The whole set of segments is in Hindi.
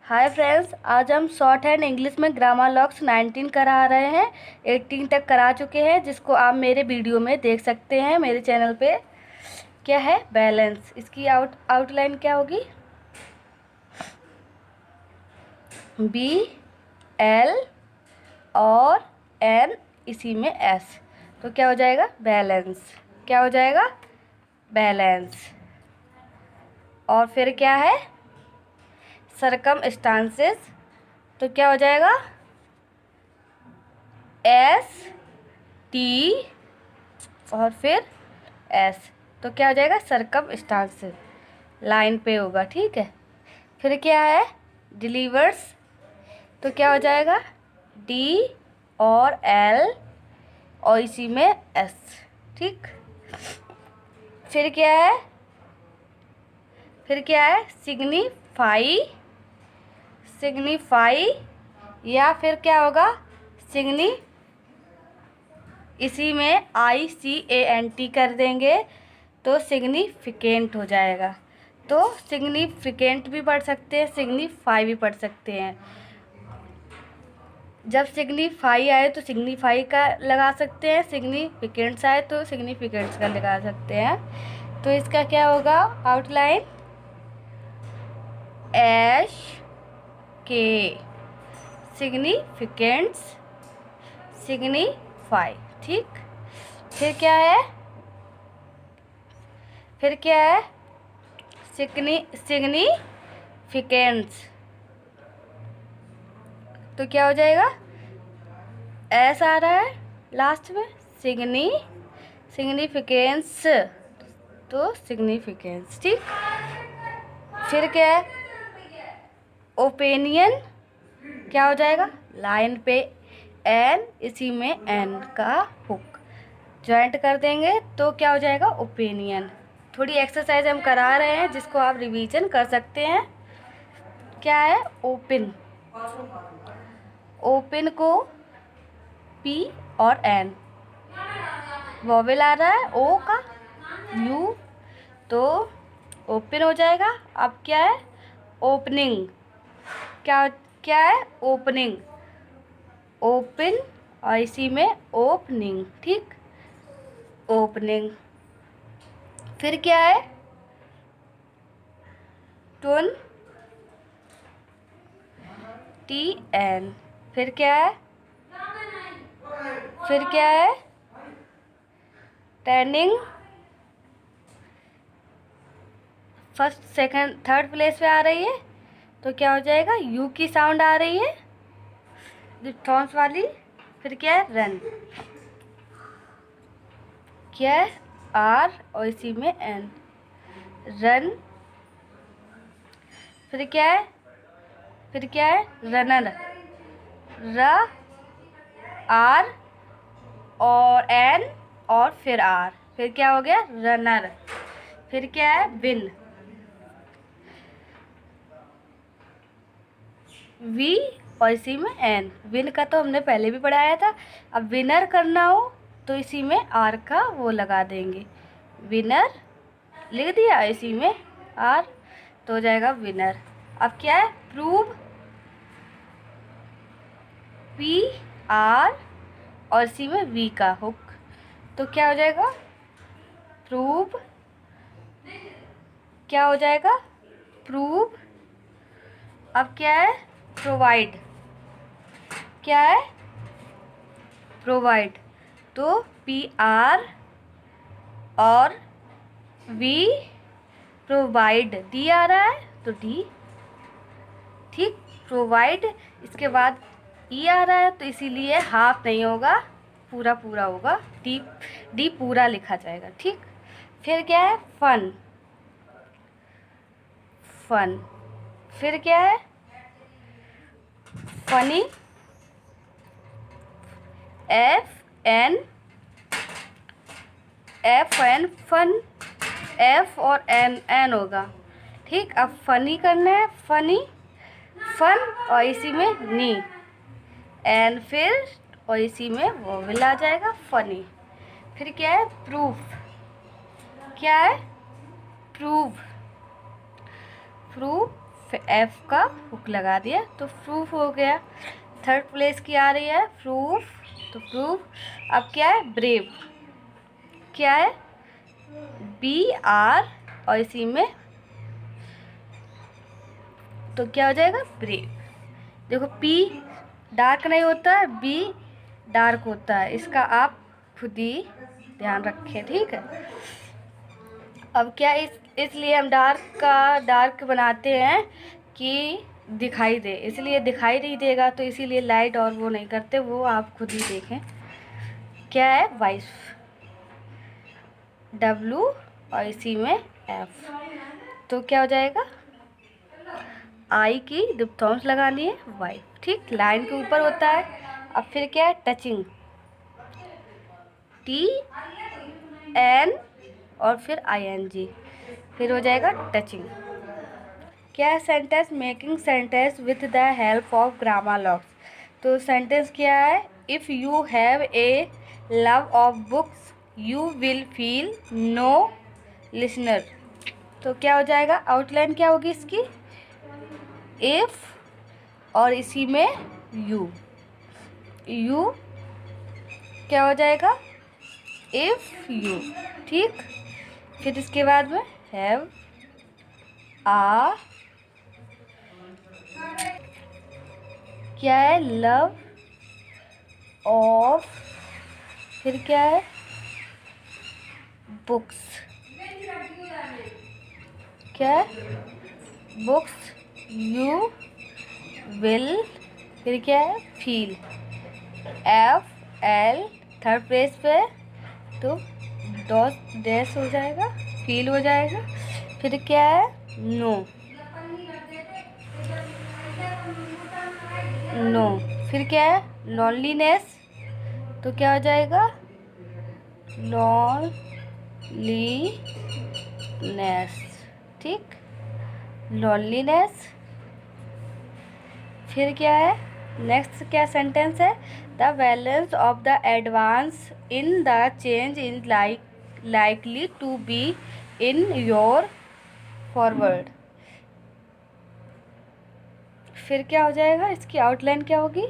हाय फ्रेंड्स, आज हम शॉर्ट हैंड इंग्लिश में ग्रामर लॉक्स 19 करा रहे हैं। 18 तक करा चुके हैं, जिसको आप मेरे वीडियो में देख सकते हैं मेरे चैनल पे। क्या है? बैलेंस। इसकी आउटलाइन क्या होगी? बी एल और एन, इसी में एस, तो क्या हो जाएगा? बैलेंस। क्या हो जाएगा? बैलेंस। और फिर क्या है? सरकमस्टांसेस, तो क्या हो जाएगा? एस टी और फिर एस, तो क्या हो जाएगा? सरकमस्टांसेस। लाइन पे होगा, ठीक है। फिर क्या है? डिलीवर्स, तो क्या हो जाएगा? डी और एल और इसी में एस, ठीक। फिर क्या है? सिग्निफाई, या फिर क्या होगा? सिग्नी, इसी में ICANT कर देंगे तो सिग्निफिकेंट हो जाएगा। तो सिग्निफिकेंट भी पढ़ सकते हैं, सिग्निफाई भी पढ़ सकते हैं। जब सिग्निफाई आए तो सिग्निफाई का लगा सकते हैं, सिग्निफिकेंट्स आए तो सिग्निफिकेंट्स का लगा सकते हैं। तो इसका क्या होगा? आउटलाइन एश के, सिग्निफिकेंट्स, सिग्निफाई, ठीक। फिर क्या है? सिग्निफिकेंट्स, तो क्या हो जाएगा? एस आ रहा है लास्ट में, सिग्निफिकेंस, तो सिग्निफिकेंस, ठीक। फिर क्या है? ओपिनियन, क्या हो जाएगा? लाइन पे एन, इसी में एन का हुक ज्वाइंट कर देंगे तो क्या हो जाएगा? ओपिनियन। थोड़ी एक्सरसाइज हम करा रहे हैं जिसको आप रिवीजन कर सकते हैं। क्या है? ओपन, ओपन को पी और एन, वॉवेल आ रहा है ओ का, यू, तो ओपन हो जाएगा। अब क्या है? ओपनिंग, क्या है? ओपनिंग, ओपन और इसी में ओपनिंग, ठीक। ओपनिंग। फिर क्या है? टून, TN। फिर क्या है? Turning, first second third place पे आ रही है, तो क्या हो जाएगा? यू की साउंड आ रही है डिप्थॉन्स वाली। फिर क्या है? रन, क्या है? R और इसी में N, रन। फिर क्या है? रनर, R और N और फिर R, फिर क्या हो गया? रनर। फिर क्या है? विन, V और इसी में N। विन का तो हमने पहले भी पढ़ाया था। अब विनर करना हो तो इसी में R का वो लगा देंगे, विनर लिख दिया, इसी में R, तो हो जाएगा विनर। अब क्या है? प्रूव, PR और इसी में V का हुक, तो क्या हो जाएगा? प्रूव, क्या हो जाएगा? प्रूव। अब क्या है? प्रोवाइड, क्या है? प्रोवाइड, तो PR और V, प्रोवाइड, D आ रहा है तो D, ठीक। प्रोवाइड, इसके बाद E आ रहा है तो इसीलिए हाफ नहीं होगा, पूरा होगा, D पूरा लिखा जाएगा, ठीक। फिर क्या है? फन, फिर क्या है? फनी, FN, फन, F और N होगा, ठीक। अब फनी करना है, फनी, फन और इसी में नी, एन, फिर और इसी में वोवेल आ जाएगा, फनी। फिर क्या है? प्रूफ, क्या है? प्रूफ, फिर एफ का हुक लगा दिया तो प्रूफ हो गया। थर्ड प्लेस की आ रही है प्रूफ, तो प्रूफ। अब क्या है ब्रेव, क्या है BR और इसी में तो क्या हो जाएगा ब्रेव। देखो P डार्क नहीं होता है, B डार्क होता है, इसका आप खुद ही ध्यान रखें, ठीक है। अब क्या इसलिए हम डार्क बनाते हैं कि दिखाई दे, इसलिए दिखाई नहीं देगा तो इसीलिए लाइट और वो नहीं करते, वो आप खुद ही देखें। क्या है वाइफ, W और इसी में F, तो क्या हो जाएगा I की डिप्थॉन्स लगानी है वाइफ, ठीक। लाइन के ऊपर होता है। अब फिर क्या है टचिंग, TN और फिर ING, फिर हो जाएगा टचिंग। क्या है sentence making sentence with the help of grammar locks, तो सेंटेंस क्या है if you have a love of books you will feel no listener, तो क्या हो जाएगा आउटलाइन क्या होगी इसकी, इफ़ और इसी में यू क्या हो जाएगा इफ़ यू, ठीक। फिर इसके बाद में हैव आ क्या है लव ऑफ, फिर क्या है बुक्स, क्या है बुक्स यू विल, फिर क्या है फील, FL थर्ड प्लेस पे तो डैश हो जाएगा, फील हो जाएगा। फिर क्या है नो, फिर क्या है लॉनलीनेस, तो क्या हो जाएगा लॉनलीनेस, ठीक, लॉनलीनेस। फिर क्या है नेक्स्ट क्या सेंटेंस है the balance of the advance in the change in likely to be in your forward, फिर क्या हो जाएगा इसकी आउटलाइन क्या होगी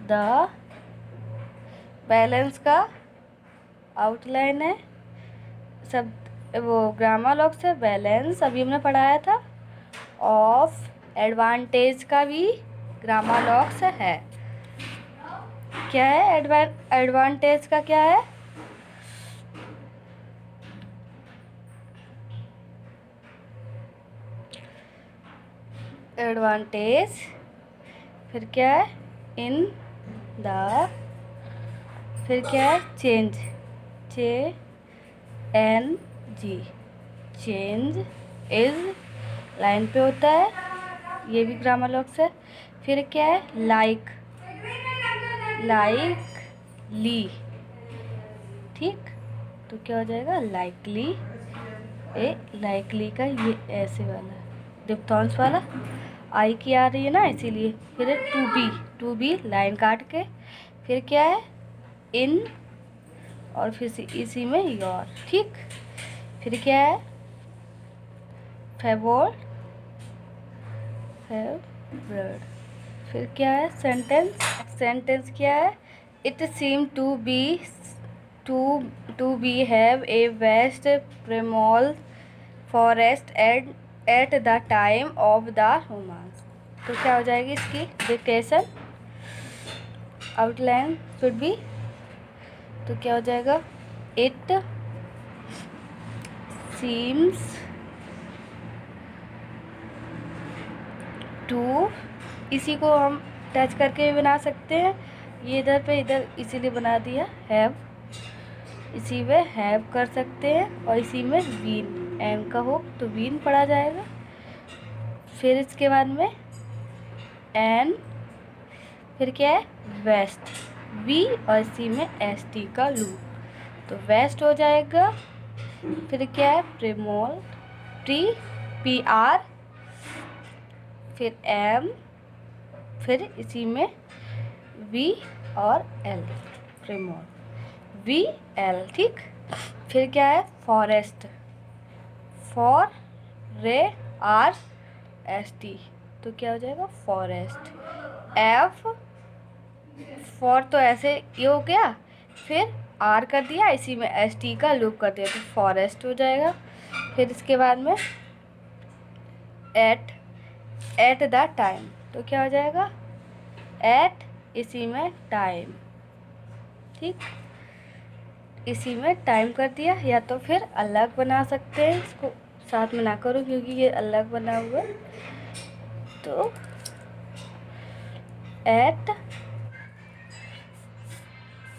द बैलेंस का आउटलाइन है सब वो ग्रामर लॉक से बैलेंस अभी हमने पढ़ाया था, ऑफ एडवांटेज का भी ग्रामर लॉक से है। क्या है एडवांटेज का क्या है एडवांटेज, फिर क्या है इन द, फिर क्या है change, CHANG, change is line पे होता है, ये भी ग्रामर लॉक से। फिर क्या है लाइकली, ठीक, तो क्या हो जाएगा लाइकली, लाइकली का ये ऐसे वाला डिप्थॉन्स वाला आई की आ रही है ना इसीलिए। फिर है टू बी लाइन काट के, फिर क्या है इन और फिर इसी में योर, ठीक। फिर क्या है फेवरेट, फिर क्या है सेंटेंस क्या है it seem to be have a west primeval forest at the time of the romance, तो क्या हो जाएगी इसकी डिक्टेशन आउटलाइन शुड बी, तो क्या हो जाएगा इट सीम्स टू, इसी को हम टच करके भी बना सकते हैं, ये इधर पे इधर इसीलिए बना दिया हैव, इसी में हैव कर सकते हैं और इसी में वीन एन का हो तो वीन पढ़ा जाएगा। फिर इसके बाद में एन, फिर क्या है वेस्ट वी और इसी में ST का लू, तो वेस्ट हो जाएगा। फिर क्या है प्रेमोल PR, फिर M, फिर इसी में V और L, प्रेमोल VL, ठीक। फिर क्या है फॉरेस्ट R एस टी, तो क्या हो जाएगा फॉरेस्ट। एफ फॉर तो ऐसे ये हो गया, फिर आर कर दिया, इसी में एस टी का लूप कर दिया तो फॉरेस्ट हो जाएगा। फिर इसके बाद में एट द टाइम, तो क्या हो जाएगा एट, इसी में टाइम, ठीक, इसी में टाइम कर दिया। या तो फिर अलग बना सकते हैं, इसको साथ में ना करो क्योंकि ये अलग बना हुआ। तो एट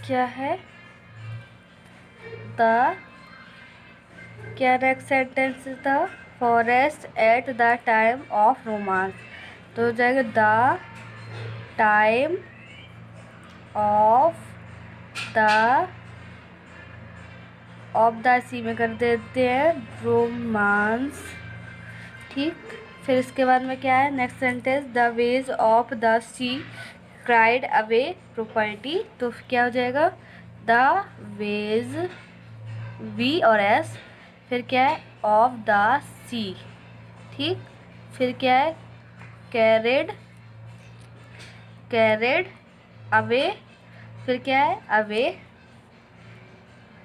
क्या है द, क्या नेक्स्ट सेंटेंस था, forest at the time of romance, तो हो जाएगा द टाइम ऑफ द इसी में कर देते हैं रोमांस, ठीक। फिर इसके बाद में क्या है next sentence, the waves of the sea cried away property, तो क्या हो जाएगा द वेज, वी और एस, फिर क्या है ऑफ द सी, ठीक। फिर क्या है कैरेड अवे, फिर क्या है अवे,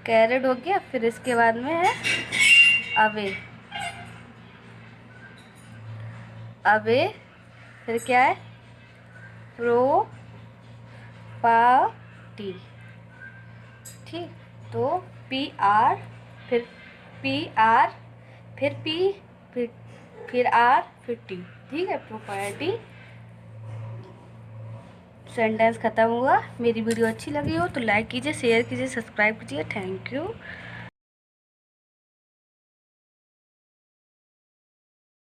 कैरेड हो गया, फिर इसके बाद में है अवे, फिर क्या है प्रोपर्टी, ठीक। तो पी आर, फिर पी आर, फिर पी, फिर आर, फिर टी, ठीक है, प्रॉपर्टी। सेंटेंस ख़त्म हुआ। मेरी वीडियो अच्छी लगी हो तो लाइक कीजिए, शेयर कीजिए, सब्सक्राइब कीजिए। Thank you.